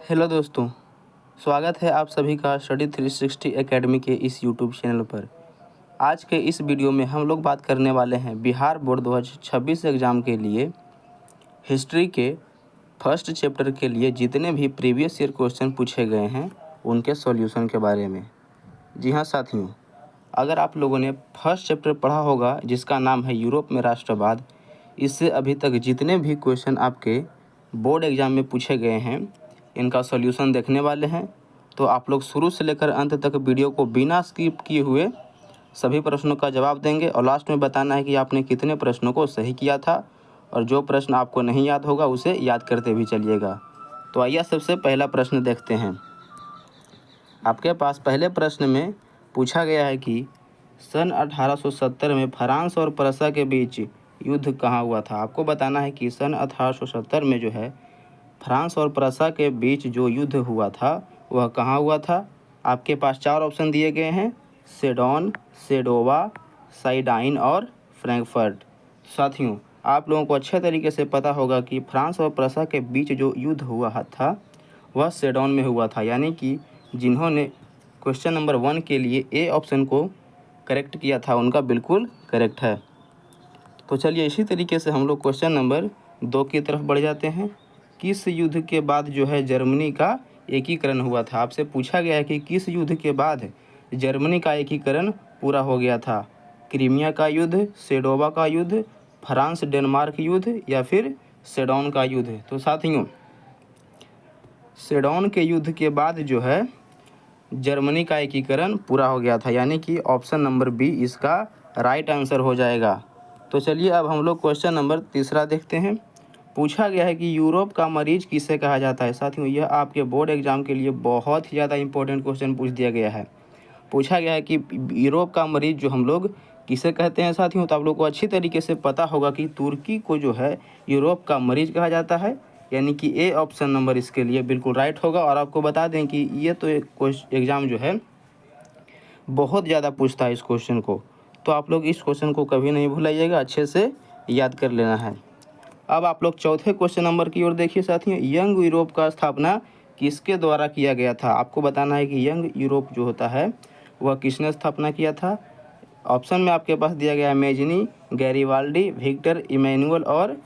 Hello दोस्तों, स्वागत है आप सभी का स्टडी 360 एकेडमी के इस यूट्यूब चैनल पर। आज के इस वीडियो में हम लोग बात करने वाले हैं बिहार बोर्ड 2026 एग्ज़ाम के लिए हिस्ट्री के फर्स्ट चैप्टर के लिए जितने भी प्रीवियस ईयर क्वेश्चन पूछे गए हैं उनके सॉल्यूशन के बारे में। जी हाँ साथियों, अगर आप लोगों ने फर्स्ट चैप्टर पढ़ा होगा जिसका नाम है यूरोप में राष्ट्रवाद, इससे अभी तक जितने भी क्वेश्चन आपके बोर्ड एग्ज़ाम में पूछे गए हैं इनका सॉल्यूशन देखने वाले हैं। तो आप लोग शुरू से लेकर अंत तक वीडियो को बिना स्किप किए हुए सभी प्रश्नों का जवाब देंगे और लास्ट में बताना है कि आपने कितने प्रश्नों को सही किया था, और जो प्रश्न आपको नहीं याद होगा उसे याद करते भी चलिएगा। तो आइए सबसे पहला प्रश्न देखते हैं। आपके पास पहले प्रश्न में पूछा गया है कि सन 1870 में फ्रांस और प्रसा के बीच युद्ध कहाँ हुआ था। आपको बताना है कि सन 1870 में जो है फ्रांस और प्रसा के बीच जो युद्ध हुआ था वह कहाँ हुआ था। आपके पास चार ऑप्शन दिए गए हैं, सेडोन, सेडोवा, साइडाइन और फ्रैंकफर्ट। साथियों, आप लोगों को अच्छे तरीके से पता होगा कि फ्रांस और प्रसा के बीच जो युद्ध हुआ था वह सेडोन में हुआ था, यानी कि जिन्होंने क्वेश्चन नंबर 1 के लिए ए ऑप्शन को करेक्ट किया था उनका बिल्कुल करेक्ट है। तो चलिए इसी तरीके से हम लोग क्वेश्चन नंबर 2 की तरफ बढ़ जाते हैं। किस युद्ध के बाद जो है जर्मनी का एकीकरण हुआ था। आपसे पूछा गया है कि किस युद्ध के बाद जर्मनी का एकीकरण पूरा हो गया था। क्रीमिया का युद्ध, सेडोवा का युद्ध, फ्रांस डेनमार्क युद्ध या फिर सेडोन का युद्ध। तो साथियों, सेडोन के युद्ध के बाद जो है जर्मनी का एकीकरण पूरा हो गया था, यानी कि ऑप्शन नंबर बी इसका राइट आंसर हो जाएगा। तो चलिए अब हम लोग क्वेश्चन नंबर 3 देखते हैं। पूछा गया है कि यूरोप का मरीज किसे कहा जाता है। साथियों, यह आपके बोर्ड एग्जाम के लिए बहुत ही ज़्यादा इंपॉर्टेंट क्वेश्चन पूछ दिया गया है। पूछा गया है कि यूरोप का मरीज जो हम लोग किसे कहते हैं। साथियों, तो आप लोग को अच्छी तरीके से पता होगा कि तुर्की को जो है यूरोप का मरीज कहा जाता है, यानी कि ए ऑप्शन नंबर इसके लिए बिल्कुल राइट होगा। और आपको बता दें कि ये तो एक एग्ज़ाम जो है बहुत ज़्यादा पूछता है इस क्वेश्चन को, तो आप लोग इस क्वेश्चन को कभी नहीं भूलाइएगा, अच्छे से याद कर लेना है। अब आप लोग चौथे क्वेश्चन नंबर की ओर देखिए। साथियों, यंग यूरोप का स्थापना किसके द्वारा किया गया था। आपको बताना है कि यंग यूरोप जो होता है वह किसने स्थापना किया था। ऑप्शन में आपके पास दिया गया है मेजनी, गैरीवाल्डी, विक्टर इमैनुअल और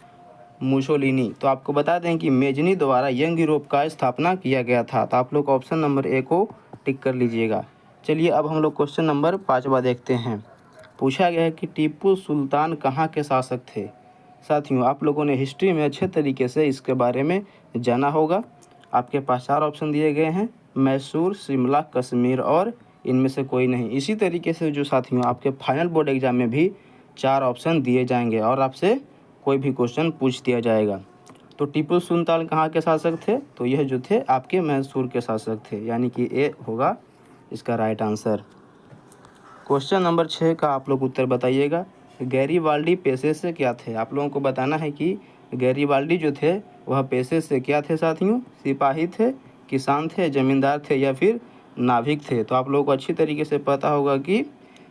मुसोलिनी। तो आपको बता दें कि मेजनी द्वारा यंग यूरोप का स्थापना किया गया था। तो आप लोग ऑप्शन नंबर ए को टिक कर लीजिएगा। चलिए अब हम लोग क्वेश्चन नंबर 5 देखते हैं। पूछा गया है कि टीपू सुल्तान कहाँ के शासक थे। साथियों, आप लोगों ने हिस्ट्री में अच्छे तरीके से इसके बारे में जाना होगा। आपके पास 4 ऑप्शन दिए गए हैं, मैसूर, शिमला, कश्मीर और इनमें से कोई नहीं। इसी तरीके से जो साथियों आपके फाइनल बोर्ड एग्जाम में भी 4 ऑप्शन दिए जाएंगे और आपसे कोई भी क्वेश्चन पूछ दिया जाएगा। तो टीपू सुल्तान कहाँ के शासक थे, तो यह जो थे आपके मैसूर के शासक थे, यानी कि ए होगा इसका राइट आंसर। क्वेश्चन नंबर 6 का आप लोग उत्तर बताइएगा। गैरीवाल्डी पेशे से क्या थे। आप लोगों को बताना है कि गैरीवाल्डी जो थे वह पेशे से क्या थे। साथियों, सिपाही थे, किसान थे, जमींदार थे या फिर नाविक थे। तो आप लोगों को अच्छी तरीके से पता होगा कि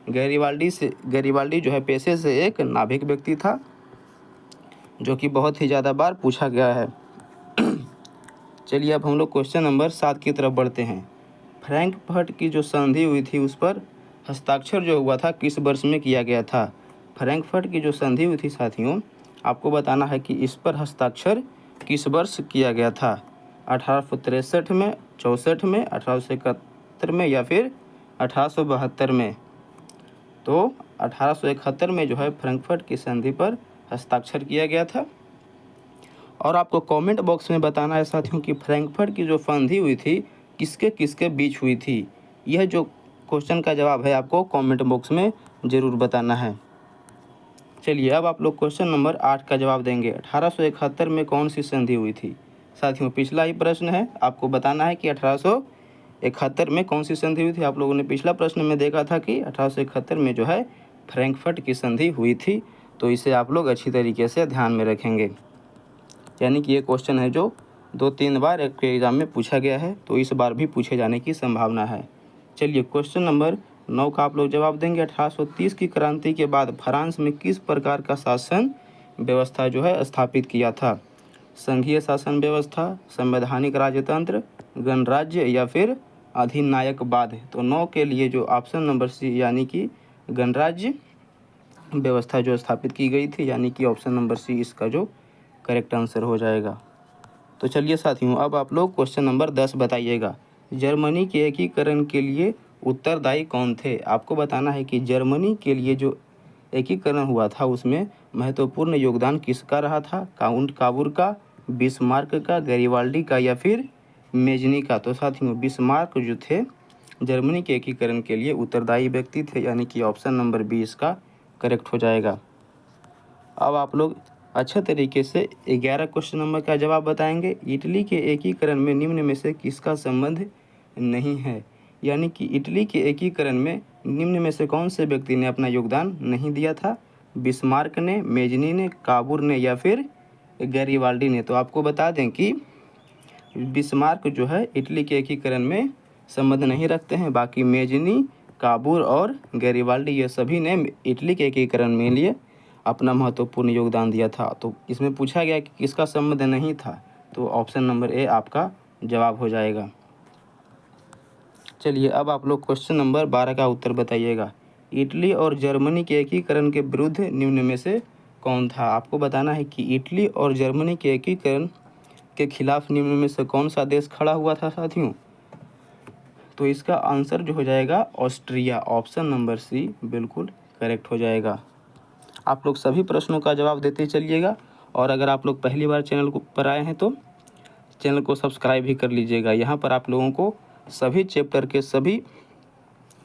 गैरीवाल्डी जो है पेशे से एक नाविक व्यक्ति था, जो कि बहुत ही ज़्यादा बार पूछा गया है। चलिए अब हम लोग क्वेश्चन नंबर 7 की तरफ बढ़ते हैं। फ्रैंकफर्ट की जो संधि हुई थी उस पर हस्ताक्षर जो हुआ था किस वर्ष में किया गया था। फ्रैंकफर्ट की जो संधि हुई थी साथियों, आपको बताना है कि इस पर हस्ताक्षर किस वर्ष किया गया था। 1863 में, 64 में, 1871 में या फिर 1872 में। तो 1871 में जो है फ्रैंकफर्ट की संधि पर हस्ताक्षर किया गया था। और आपको कमेंट बॉक्स में बताना है साथियों कि फ्रैंकफर्ट की जो संधि हुई थी किसके किसके बीच हुई थी। यह जो क्वेश्चन का जवाब है आपको कमेंट बॉक्स में ज़रूर बताना है। चलिए अब आप लोग क्वेश्चन नंबर 8 का जवाब देंगे। 1871 में कौन सी संधि हुई थी। साथियों, पिछला ही प्रश्न है, आपको बताना है कि 1871 में कौन सी संधि हुई थी। आप लोगों ने पिछला प्रश्न में देखा था कि 1871 में जो है फ्रैंकफर्ट की संधि हुई थी। तो इसे आप लोग अच्छी तरीके से ध्यान में रखेंगे, यानी कि ये क्वेश्चन है जो 2-3 बार एक एग्ज़ाम में पूछा गया है, तो इस बार भी पूछे जाने की संभावना है। चलिए क्वेश्चन नंबर 9 का आप लोग जवाब देंगे। 1830 की क्रांति के बाद फ्रांस में किस प्रकार का शासन व्यवस्था जो है स्थापित किया था। संघीय शासन व्यवस्था, संवैधानिक राजतंत्र, गणराज्य या फिर अधिनायकवाद। तो 9 के लिए जो ऑप्शन नंबर सी यानी कि गणराज्य व्यवस्था जो स्थापित की गई थी, यानी कि ऑप्शन नंबर सी इसका जो करेक्ट आंसर हो जाएगा। तो चलिए साथियों, अब आप लोग क्वेश्चन नंबर 10 बताइएगा। जर्मनी के एकीकरण के लिए उत्तरदायी कौन थे? आपको बताना है कि जर्मनी के लिए जो एकीकरण हुआ था उसमें महत्वपूर्ण योगदान किसका रहा था? काउंट काबूर का, बिस्मार्क का, गैरिबाल्डी का या फिर मेजनी का? तो साथियों, बिस्मार्क जो थे जर्मनी के एकीकरण के लिए उत्तरदायी व्यक्ति थे, यानी कि ऑप्शन नंबर बी इसका करेक्ट हो जाएगा। अब आप लोग अच्छे तरीके से 11 क्वेश्चन नंबर का जवाब बताएंगे। इटली के एकीकरण में निम्न में से किसका संबंध नहीं है? यानी कि इटली के एकीकरण में निम्न में से कौन से व्यक्ति ने अपना योगदान नहीं दिया था? बिस्मार्क ने, मेजनी ने, काबूर ने या फिर गैरिबाल्डी ने? तो आपको बता दें कि बिस्मार्क जो है इटली के एकीकरण में संबंध नहीं रखते हैं। बाकी मेजनी, काबूर और गैरिबाल्डी ये सभी ने इटली के एकीकरण में लिए अपना महत्वपूर्ण योगदान दिया था। तो इसमें पूछा गया कि किसका संबंध नहीं था, तो ऑप्शन नंबर ए आपका जवाब हो जाएगा। चलिए, अब आप लोग क्वेश्चन नंबर 12 का उत्तर बताइएगा। इटली और जर्मनी के एकीकरण के विरुद्ध निम्न में से कौन था? आपको बताना है कि इटली और जर्मनी के एकीकरण के खिलाफ निम्न में से कौन सा देश खड़ा हुआ था साथियों? तो इसका आंसर जो हो जाएगा ऑस्ट्रिया। ऑप्शन नंबर सी बिल्कुल करेक्ट हो जाएगा। आप लोग सभी प्रश्नों का जवाब देते चलिएगा, और अगर आप लोग पहली बार चैनल पर आए हैं तो चैनल को सब्सक्राइब भी कर लीजिएगा। यहाँ पर आप लोगों को सभी चैप्टर के सभी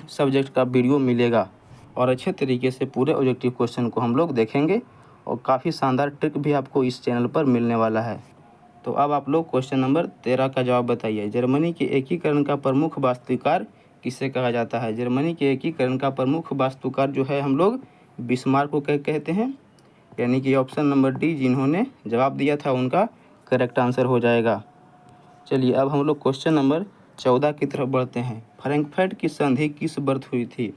सब्जेक्ट का वीडियो मिलेगा और अच्छे तरीके से पूरे ऑब्जेक्टिव क्वेश्चन को हम लोग देखेंगे, और काफ़ी शानदार ट्रिक भी आपको इस चैनल पर मिलने वाला है। तो अब आप लोग क्वेश्चन नंबर 13 का जवाब बताइए। जर्मनी के एकीकरण का प्रमुख वास्तुकार किसे कहा जाता है? जर्मनी के एकीकरण का प्रमुख वास्तुकार जो है हम लोग बिस्मार्क को कहते हैं, यानी कि ऑप्शन नंबर डी जिन्होंने जवाब दिया था उनका करेक्ट आंसर हो जाएगा। चलिए, अब हम लोग क्वेश्चन नंबर 14 की तरफ बढ़ते हैं। फ्रैंकफर्ट की संधि किस वर्ष हुई थी?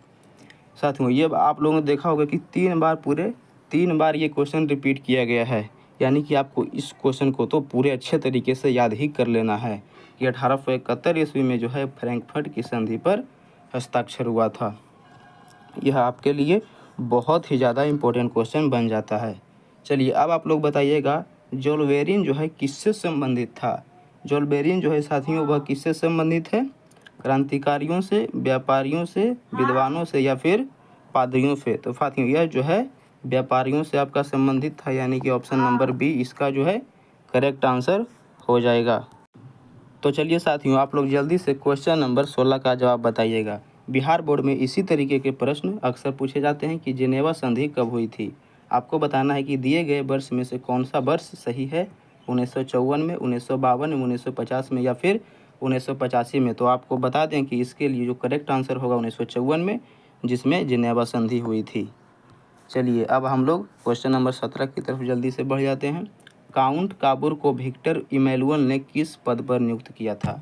साथियों, ये आप लोगों ने देखा होगा कि 3 बार ये क्वेश्चन रिपीट किया गया है, यानी कि आपको इस क्वेश्चन को तो पूरे अच्छे तरीके से याद ही कर लेना है कि 1871 ईस्वी में जो है फ्रैंकफर्ट की संधि पर हस्ताक्षर हुआ था। यह आपके लिए बहुत ही ज़्यादा इम्पोर्टेंट क्वेश्चन बन जाता है। चलिए, अब आप लोग बताइएगा जोल्वेरिन जो है किससे संबंधित था? जोल्वेरिन जो है साथियों वह किससे संबंधित है? क्रांतिकारियों से, व्यापारियों से, विद्वानों से या फिर पादरियों से? तो साथियों, यह जो है व्यापारियों से आपका संबंधित था, यानी कि ऑप्शन नंबर बी इसका जो है करेक्ट आंसर हो जाएगा। तो चलिए साथियों, आप लोग जल्दी से क्वेश्चन नंबर 16 का जवाब बताइएगा। बिहार बोर्ड में इसी तरीके के प्रश्न अक्सर पूछे जाते हैं कि जेनेवा संधि कब हुई थी? आपको बताना है कि दिए गए वर्ष में से कौन सा वर्ष सही है? 1954 में, 1952 में, 1950 में या फिर 1985 में? तो आपको बता दें कि इसके लिए जो करेक्ट आंसर होगा 1954 में, जिसमें जेनेवा संधि हुई थी। चलिए, अब हम लोग क्वेश्चन नंबर 17 की तरफ जल्दी से बढ़ जाते हैं। काउंट काबूर को विक्टर इमैनुअल ने किस पद पर नियुक्त किया था?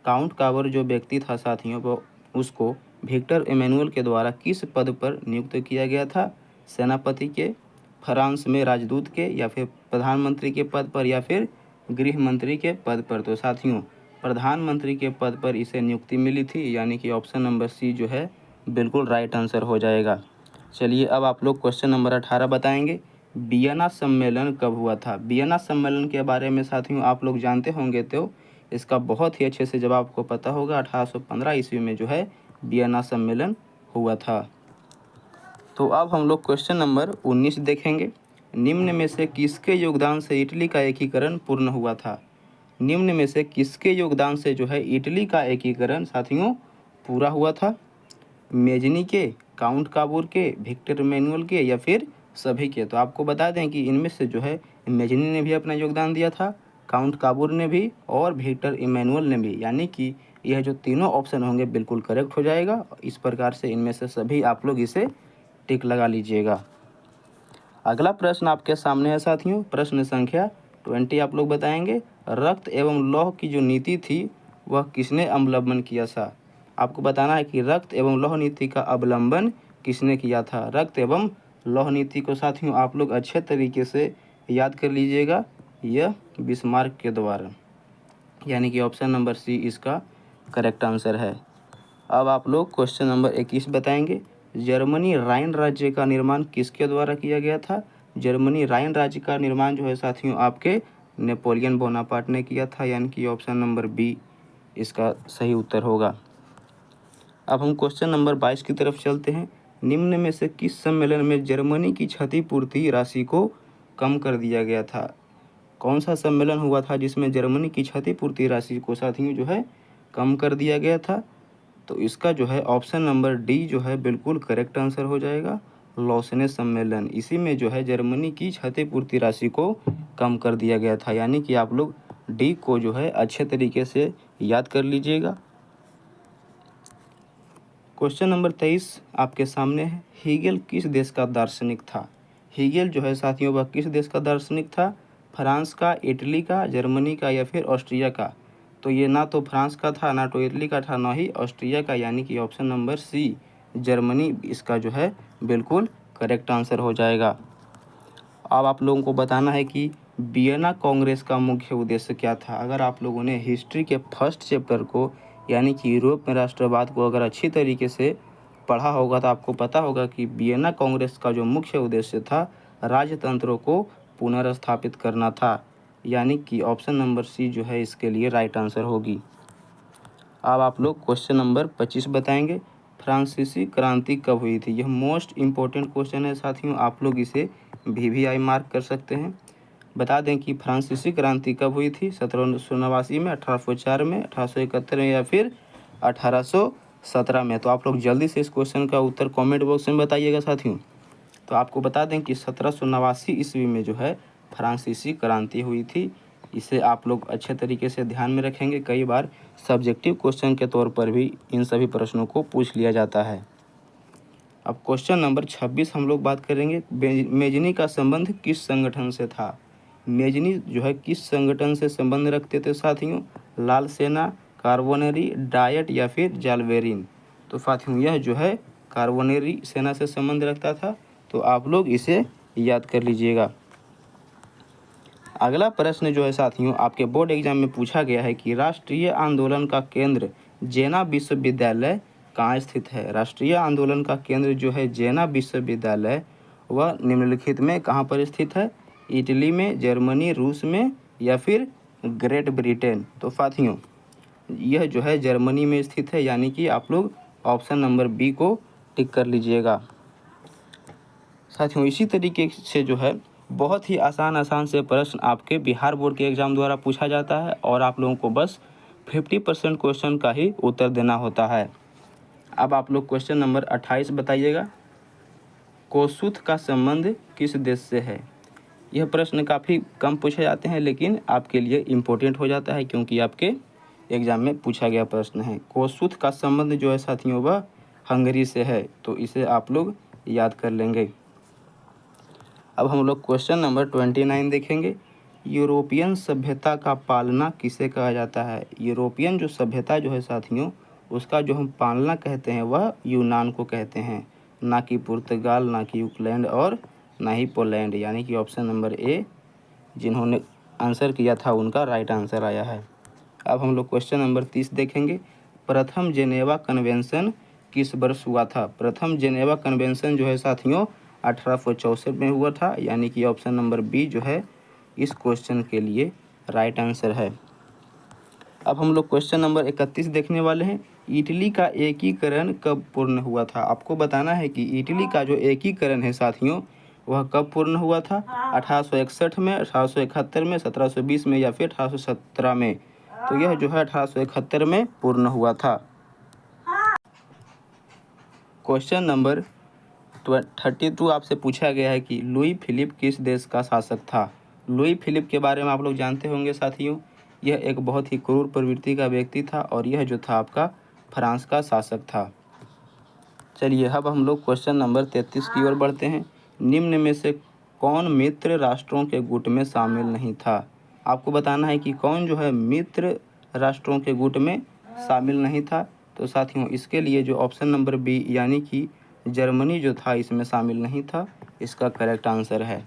काउंट काबूर जो व्यक्ति था साथियों, वो उसको विक्टर इमैनुअल के द्वारा किस पद पर नियुक्त किया गया था? सेनापति के, फ्रांस में राजदूत के या फिर प्रधानमंत्री के पद पर या फिर गृह मंत्री के पद पर? तो साथियों, प्रधानमंत्री के पद पर इसे नियुक्ति मिली थी, यानी कि ऑप्शन नंबर सी जो है बिल्कुल राइट आंसर हो जाएगा। चलिए, अब आप लोग क्वेश्चन नंबर 18 बताएंगे। वियना सम्मेलन कब हुआ था? वियना सम्मेलन के बारे में साथियों आप लोग जानते होंगे, तो इसका बहुत ही अच्छे से जवाब आपको पता होगा। 1815 ईस्वी में जो है वियना सम्मेलन हुआ था। तो अब हम लोग क्वेश्चन नंबर 19 देखेंगे। निम्न में से किसके योगदान से इटली का एकीकरण पूर्ण हुआ था? निम्न में से किसके योगदान से जो है इटली का एकीकरण साथियों पूरा हुआ था? मेजनी के, काउंट काबूर के, विक्टर इमैनुअल के या फिर सभी के? तो आपको बता दें कि इनमें से जो है मेजनी ने भी अपना योगदान दिया था, काउंट काबूर ने भी और विक्टर इमैनुअल ने भी, यानी कि यह जो तीनों ऑप्शन होंगे बिल्कुल करेक्ट हो जाएगा। इस प्रकार से इनमें से सभी आप लोग इसे टिक लगा लीजिएगा। अगला प्रश्न आपके सामने है साथियों, प्रश्न संख्या 20 आप लोग बताएंगे। रक्त एवं लौह की जो नीति थी वह किसने अवलंबन किया था? आपको बताना है कि रक्त एवं लौह नीति का अवलंबन किसने किया था? रक्त एवं लौह नीति को साथियों आप लोग अच्छे तरीके से याद कर लीजिएगा। यह बिस्मार्क के द्वारा, यानी कि ऑप्शन नंबर सी इसका करेक्ट आंसर है। अब आप लोग क्वेश्चन नंबर 21 बताएंगे। जर्मनी राइन राज्य का निर्माण किसके द्वारा किया गया था? जर्मनी राइन राज्य का निर्माण जो है साथियों आपके नेपोलियन बोनापार्ट ने किया था, यानी कि ऑप्शन नंबर बी इसका सही उत्तर होगा। अब हम क्वेश्चन नंबर 22 की तरफ चलते हैं। निम्न में से किस सम्मेलन में जर्मनी की क्षतिपूर्ति राशि को कम कर दिया गया था? कौन सा सम्मेलन हुआ था जिसमें जर्मनी की क्षतिपूर्ति राशि को साथियों जो है कम कर दिया गया था? तो इसका जो है ऑप्शन नंबर डी जो है बिल्कुल करेक्ट आंसर हो जाएगा, लौसेने सम्मेलन। इसी में जो है जर्मनी की क्षतिपूर्ति राशि को कम कर दिया गया था, यानी कि आप लोग डी को जो है अच्छे तरीके से याद कर लीजिएगा। क्वेश्चन नंबर 23 आपके सामने है। हीगेल किस देश का दार्शनिक था? हीगेल जो है साथियों वह किस देश का दार्शनिक था? फ्रांस का, इटली का, जर्मनी का या फिर ऑस्ट्रिया का? तो ये ना तो फ्रांस का था, ना तो इटली का था, ना ही ऑस्ट्रिया का, यानी कि ऑप्शन नंबर सी जर्मनी इसका जो है बिल्कुल करेक्ट आंसर हो जाएगा। अब आप लोगों को बताना है कि वियना कांग्रेस का मुख्य उद्देश्य क्या था। अगर आप लोगों ने हिस्ट्री के फर्स्ट चैप्टर को, यानी कि यूरोप में राष्ट्रवाद को अगर अच्छी तरीके से पढ़ा होगा तो आपको पता होगा कि वियना कांग्रेस का जो मुख्य उद्देश्य था राजतंत्रों को पुनर्स्थापित करना था, यानी कि ऑप्शन नंबर सी जो है इसके लिए राइट आंसर होगी। अब आप लोग क्वेश्चन नंबर 25 बताएंगे। फ्रांसीसी क्रांति कब हुई थी? यह मोस्ट इम्पोर्टेंट क्वेश्चन है साथियों, आप लोग इसे VVI मार्क कर सकते हैं। बता दें कि फ्रांसीसी क्रांति कब हुई थी? 1789 में, 1804 में, 1871 में या फिर 1817 में? तो आप लोग जल्दी से इस क्वेश्चन का उत्तर कमेंट बॉक्स में बताइएगा साथियों। तो आपको बता दें कि 1789 ईस्वी में जो है फ्रांसीसी क्रांति हुई थी। इसे आप लोग अच्छे तरीके से ध्यान में रखेंगे, कई बार सब्जेक्टिव क्वेश्चन के तौर पर भी इन सभी प्रश्नों को पूछ लिया जाता है। अब क्वेश्चन नंबर 26 हम लोग बात करेंगे। मेजनी का संबंध किस संगठन से था? मेजनी जो है किस संगठन से संबंध रखते थे साथियों? लाल सेना, कार्बोनेरी, डायट या फिर जालबेरिन? तो साथियों यह जो है कार्बोनेरी सेना से संबंध रखता था, तो आप लोग इसे याद कर लीजिएगा। अगला प्रश्न जो है साथियों आपके बोर्ड एग्जाम में पूछा गया है कि राष्ट्रीय आंदोलन का केंद्र जेना विश्वविद्यालय कहाँ स्थित है? राष्ट्रीय आंदोलन का केंद्र जो है जेना विश्वविद्यालय वह निम्नलिखित में कहाँ पर स्थित है? इटली में, जर्मनी, रूस में या फिर ग्रेट ब्रिटेन? तो साथियों यह जो है जर्मनी में स्थित है, यानी कि आप लोग ऑप्शन नंबर बी को टिक कर लीजिएगा। साथियों इसी तरीके से जो है बहुत ही आसान से प्रश्न आपके बिहार बोर्ड के एग्ज़ाम द्वारा पूछा जाता है और आप लोगों को बस 50% क्वेश्चन का ही उत्तर देना होता है। अब आप लोग क्वेश्चन नंबर 28 बताइएगा। कोसुथ का संबंध किस देश से है? यह प्रश्न काफ़ी कम पूछे जाते हैं लेकिन आपके लिए इम्पोर्टेंट हो जाता है क्योंकि आपके एग्ज़ाम में पूछा गया प्रश्न है। कोसुथ का संबंध जो है साथियों वह हंगरी से है, तो इसे आप लोग याद कर लेंगे। अब हम लोग क्वेश्चन नंबर 29 देखेंगे। यूरोपियन सभ्यता का पालना किसे कहा जाता है? यूरोपियन जो सभ्यता जो है साथियों उसका जो हम पालना कहते हैं वह यूनान को कहते हैं, ना कि पुर्तगाल, ना कि यूक्रेन और ना ही पोलैंड, यानी कि ऑप्शन नंबर ए जिन्होंने आंसर किया था उनका राइट आंसर आया है। अब हम लोग क्वेश्चन नंबर 30 देखेंगे। प्रथम जेनेवा कन्वेंशन किस वर्ष हुआ था? प्रथम जेनेवा कन्वेंशन जो है साथियों 1864 में हुआ था, यानी कि ऑप्शन नंबर बी जो है इस क्वेश्चन के लिए राइट आंसर है। अब हम लोग क्वेश्चन नंबर 31 देखने वाले हैं। इटली का एकीकरण कब पूर्ण हुआ था? आपको बताना है कि इटली का जो एकीकरण है साथियों वह कब पूर्ण हुआ था? 1861 में, 1871 में, 1720 में या फिर 1817 में? तो यह जो है 1871 में पूर्ण हुआ था। क्वेश्चन नंबर 32 आपसे पूछा गया है कि लुई फिलिप किस देश का शासक था? लुई फिलिप के बारे में आप लोग जानते होंगे साथियों, यह एक बहुत ही क्रूर प्रवृत्ति का व्यक्ति था और यह जो था आपका फ्रांस का शासक था। चलिए अब हम लोग क्वेश्चन नंबर 33 की ओर बढ़ते हैं। निम्न में से कौन मित्र राष्ट्रों के गुट में शामिल नहीं था? आपको बताना है कि कौन जो है मित्र राष्ट्रों के गुट में शामिल नहीं था। तो साथियों इसके लिए जो ऑप्शन नंबर बी यानी कि जर्मनी जो था इसमें शामिल नहीं था, इसका करेक्ट आंसर है।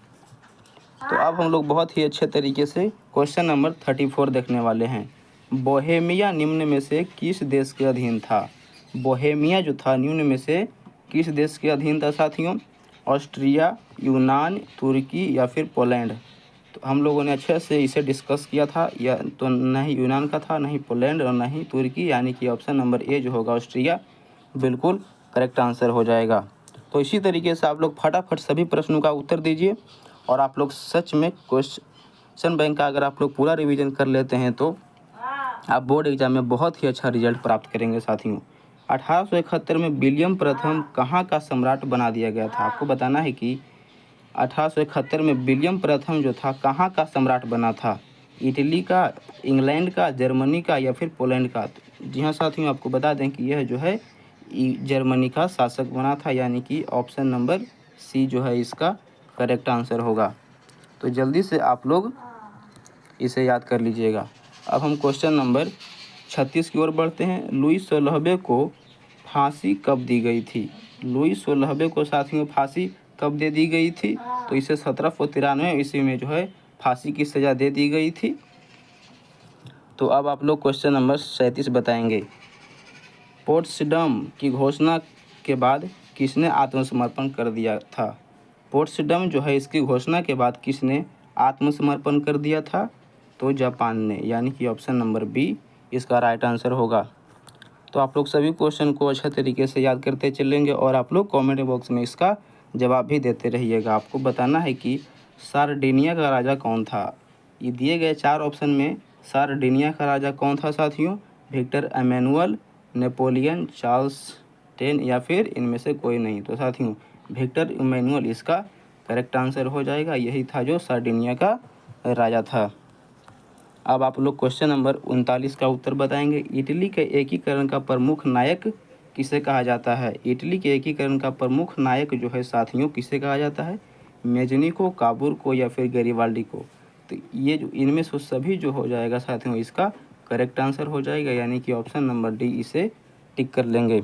तो अब हम लोग बहुत ही अच्छे तरीके से क्वेश्चन नंबर 34 देखने वाले हैं। बोहेमिया निम्न में से किस देश के अधीन था? बोहेमिया जो था निम्न में से किस देश के अधीन था साथियों? ऑस्ट्रिया, यूनान, तुर्की या फिर पोलैंड? तो हम लोगों ने अच्छे से इसे डिस्कस किया था। या तो न ही यूनान का था, न ही पोलैंड और न ही तुर्की, यानी कि ऑप्शन नंबर ए जो होगा ऑस्ट्रिया बिल्कुल करेक्ट आंसर हो जाएगा। तो इसी तरीके से आप लोग फटाफट सभी प्रश्नों का उत्तर दीजिए और आप लोग सच में क्वेश्चन बैंक का अगर आप लोग पूरा रिवीजन कर लेते हैं तो आप बोर्ड एग्जाम में बहुत ही अच्छा रिजल्ट प्राप्त करेंगे साथियों। 1871 में विलियम प्रथम कहाँ का सम्राट बना दिया गया था? आपको बताना है कि 1871 में विलियम प्रथम जो था कहाँ का सम्राट बना था? इटली का, इंग्लैंड का, जर्मनी का या फिर पोलैंड का? जी हाँ साथियों, आपको बता दें कि यह जो है जर्मनी का शासक बना था, यानी कि ऑप्शन नंबर सी जो है इसका करेक्ट आंसर होगा। तो जल्दी से आप लोग इसे याद कर लीजिएगा। अब हम क्वेश्चन नंबर 36 की ओर बढ़ते हैं। लुई 16वें को फांसी कब दी गई थी? लुई 16वें को साथियों फांसी कब दे दी गई थी? तो इसे 1793 ईस्वी में जो है फांसी की सज़ा दे दी गई थी। तो अब आप लोग क्वेश्चन नंबर 37 बताएंगे। पोट्सडम की घोषणा के बाद किसने आत्मसमर्पण कर दिया था? पोट्सडम जो है इसकी घोषणा के बाद किसने आत्मसमर्पण कर दिया था? तो जापान ने, यानी कि ऑप्शन नंबर बी इसका राइट आंसर होगा। तो आप लोग सभी क्वेश्चन को अच्छे तरीके से याद करते चलेंगे और आप लोग कमेंट बॉक्स में इसका जवाब भी देते रहिएगा। आपको बताना है कि सार्डिनिया का राजा कौन था? ये दिए गए 4 ऑप्शन में सार्डिनिया का राजा कौन था साथियों? विक्टर एमेनुअल, नेपोलियन, चार्ल्स 10 या फिर इनमें से कोई नहीं? तो साथियों विक्टर एमेनुअल इसका करेक्ट आंसर हो जाएगा। यही था जो सार्डिनिया का राजा था। अब आप लोग क्वेश्चन नंबर 39 का उत्तर बताएंगे। इटली के एकीकरण का प्रमुख नायक किसे कहा जाता है? इटली के एकीकरण का प्रमुख नायक जो है साथियों किसे कहा जाता है? मेजनी को, काबूर को या फिर गैरिबाल्डी को? तो ये जो इनमें से सभी जो हो जाएगा साथियों इसका करेक्ट आंसर हो जाएगा, यानी कि ऑप्शन नंबर डी इसे टिक कर लेंगे।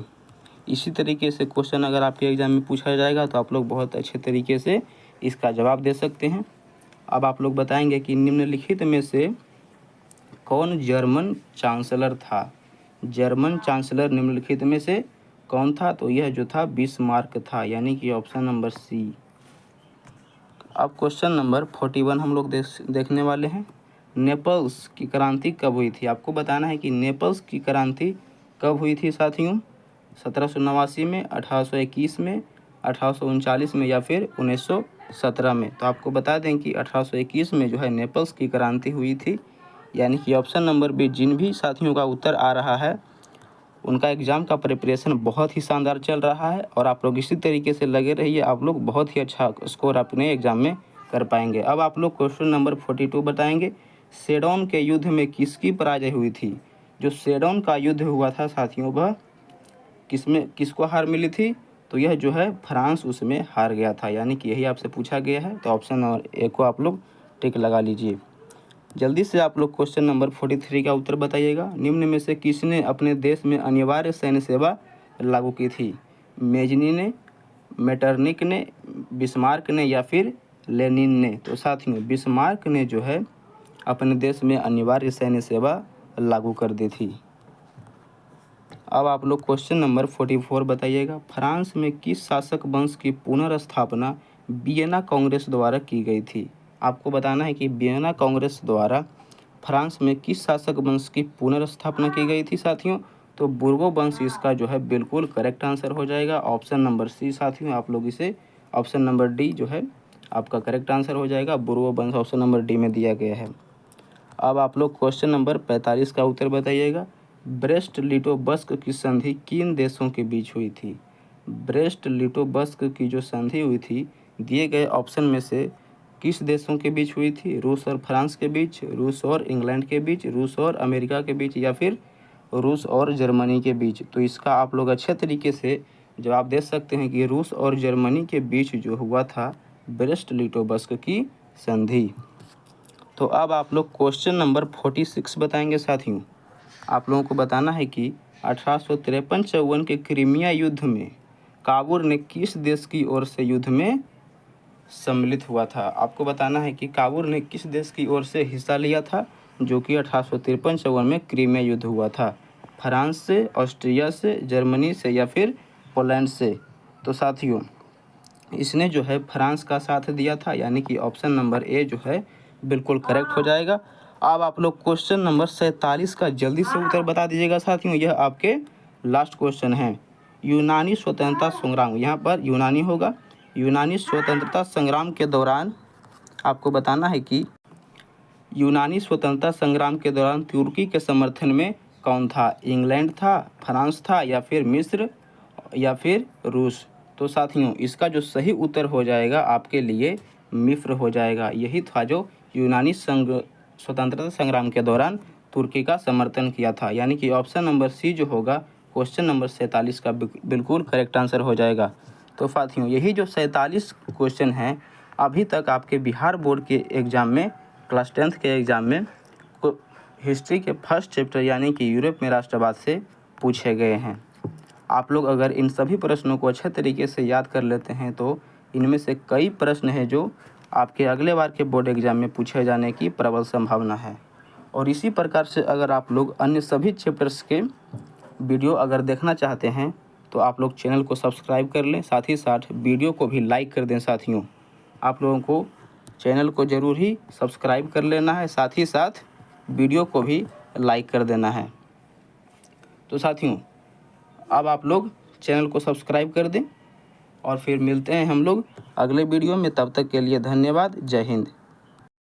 इसी तरीके से क्वेश्चन अगर आपके एग्जाम में पूछा जाएगा तो आप लोग बहुत अच्छे तरीके से इसका जवाब दे सकते हैं। अब आप लोग बताएंगे कि निम्नलिखित में से कौन जर्मन चांसलर था? जर्मन चांसलर निम्नलिखित में से कौन था? तो यह जो था बिस्मार्क था, यानी कि ऑप्शन नंबर सी। अब क्वेश्चन नंबर 41 हम लोग देखने वाले हैं। नेपल्स की क्रांति कब हुई थी? आपको बताना है कि नेपल्स की क्रांति कब हुई थी साथियों? 1789 में, 1821 में, 1839 में या फिर 1917 में? तो आपको बता दें कि 1821 में जो है नेपल्स की क्रांति हुई थी, यानी कि ऑप्शन नंबर बी। जिन भी साथियों का उत्तर आ रहा है उनका एग्ज़ाम का प्रिपरेशन बहुत ही शानदार चल रहा है और आप लोग इसी तरीके से लगे रहिए, आप लोग बहुत ही अच्छा स्कोर अपने एग्ज़ाम में कर पाएंगे। अब आप लोग क्वेश्चन नंबर 42 बताएंगे। सेडोन के युद्ध में किसकी पराजय हुई थी? जो सेडोन का युद्ध हुआ था साथियों वह किसको हार मिली थी? तो यह जो है फ्रांस उसमें हार गया था, यानी कि यही आपसे पूछा गया है। तो ऑप्शन नंबर ए को आप लोग टिक लगा लीजिए। जल्दी से आप लोग क्वेश्चन नंबर 43 का उत्तर बताइएगा। निम्न में से किसने अपने देश में अनिवार्य सैन्य सेवा लागू की थी? मेजनी ने, मेटरनिक ने, बिस्मार्क ने या फिर लेनिन ने? तो साथियों बिस्मार्क ने जो है अपने देश में अनिवार्य सैन्य सेवा लागू कर दी थी। अब आप लोग क्वेश्चन नंबर 44 बताइएगा। फ्रांस में किस शासक वंश की पुनर्स्थापना वियना कांग्रेस द्वारा की गई थी? आपको बताना है कि वियना कांग्रेस द्वारा फ्रांस में किस शासक वंश की पुनर्स्थापना की गई थी साथियों? तो बुर्गो वंश इसका जो है बिल्कुल करेक्ट आंसर हो जाएगा, ऑप्शन नंबर सी साथियों। आप लोग इसे ऑप्शन नंबर डी जो है आपका करेक्ट आंसर हो जाएगा। बुर्गो वंश ऑप्शन नंबर डी में दिया गया है। अब आप लोग क्वेश्चन नंबर 45 का उत्तर बताइएगा। ब्रेस्ट लिटोवस्क की संधि किन देशों के बीच हुई थी? ब्रेस्ट लिटोवस्क की जो संधि हुई थी दिए गए ऑप्शन में से किस देशों के बीच हुई थी? रूस और फ्रांस के बीच, रूस और इंग्लैंड के बीच, रूस और अमेरिका के बीच या फिर रूस और जर्मनी के बीच? तो इसका आप लोग अच्छे तरीके से जवाब दे सकते हैं कि रूस और जर्मनी के बीच जो हुआ था ब्रेस्ट लिटोवस्क की संधि। तो अब आप लोग क्वेश्चन नंबर 46 बताएंगे साथियों। आप लोगों को बताना है कि 1853-54 के क्रीमिया युद्ध में काबूल ने किस देश की ओर से युद्ध में सम्मिलित हुआ था। आपको बताना है कि काबुल ने किस देश की ओर से हिस्सा लिया था, जो कि 1853-54 में क्रीमिया युद्ध हुआ था। फ्रांस से, ऑस्ट्रिया से, जर्मनी से या फिर पोलैंड से। तो साथियों इसने जो है फ्रांस का साथ दिया था, यानी कि ऑप्शन नंबर ए जो है बिल्कुल करेक्ट हो जाएगा। अब आप लोग क्वेश्चन नंबर 47 का जल्दी से उत्तर बता दीजिएगा साथियों, यह आपके लास्ट क्वेश्चन है। यूनानी स्वतंत्रता संग्राम, यहाँ पर यूनानी होगा। यूनानी स्वतंत्रता संग्राम के दौरान आपको बताना है कि यूनानी स्वतंत्रता संग्राम के दौरान तुर्की के समर्थन में कौन था? इंग्लैंड था, फ्रांस था या फिर मिस्र या फिर रूस। तो साथियों इसका जो सही उत्तर हो जाएगा आपके लिए मिस्र हो जाएगा। यही था जो यूनानी स्वतंत्रता संग्राम के दौरान तुर्की का समर्थन किया था, यानी कि ऑप्शन नंबर सी जो होगा क्वेश्चन नंबर 47 का बिल्कुल करेक्ट आंसर हो जाएगा। तो साथियों यही जो 47 क्वेश्चन हैं अभी तक आपके बिहार बोर्ड के एग्ज़ाम में, क्लास 10th के एग्ज़ाम में हिस्ट्री के फर्स्ट चैप्टर यानी कि यूरोप में राष्ट्रवाद से पूछे गए हैं। आप लोग अगर इन सभी प्रश्नों को अच्छे तरीके से याद कर लेते हैं तो इनमें से कई प्रश्न हैं जो आपके अगले बार के बोर्ड एग्ज़ाम में पूछे जाने की प्रबल संभावना है। और इसी प्रकार से अगर आप लोग अन्य सभी चैप्टर्स के वीडियो अगर देखना चाहते हैं तो आप लोग चैनल को सब्सक्राइब कर लें, साथ ही साथ वीडियो को भी लाइक कर दें। साथियों आप लोगों को चैनल को ज़रूर ही सब्सक्राइब कर लेना है, साथ ही साथ वीडियो को भी लाइक कर देना है। तो साथियों अब आप लोग चैनल को सब्सक्राइब कर दें और फिर मिलते हैं हम लोग अगले वीडियो में। तब तक के लिए धन्यवाद। जय हिंद।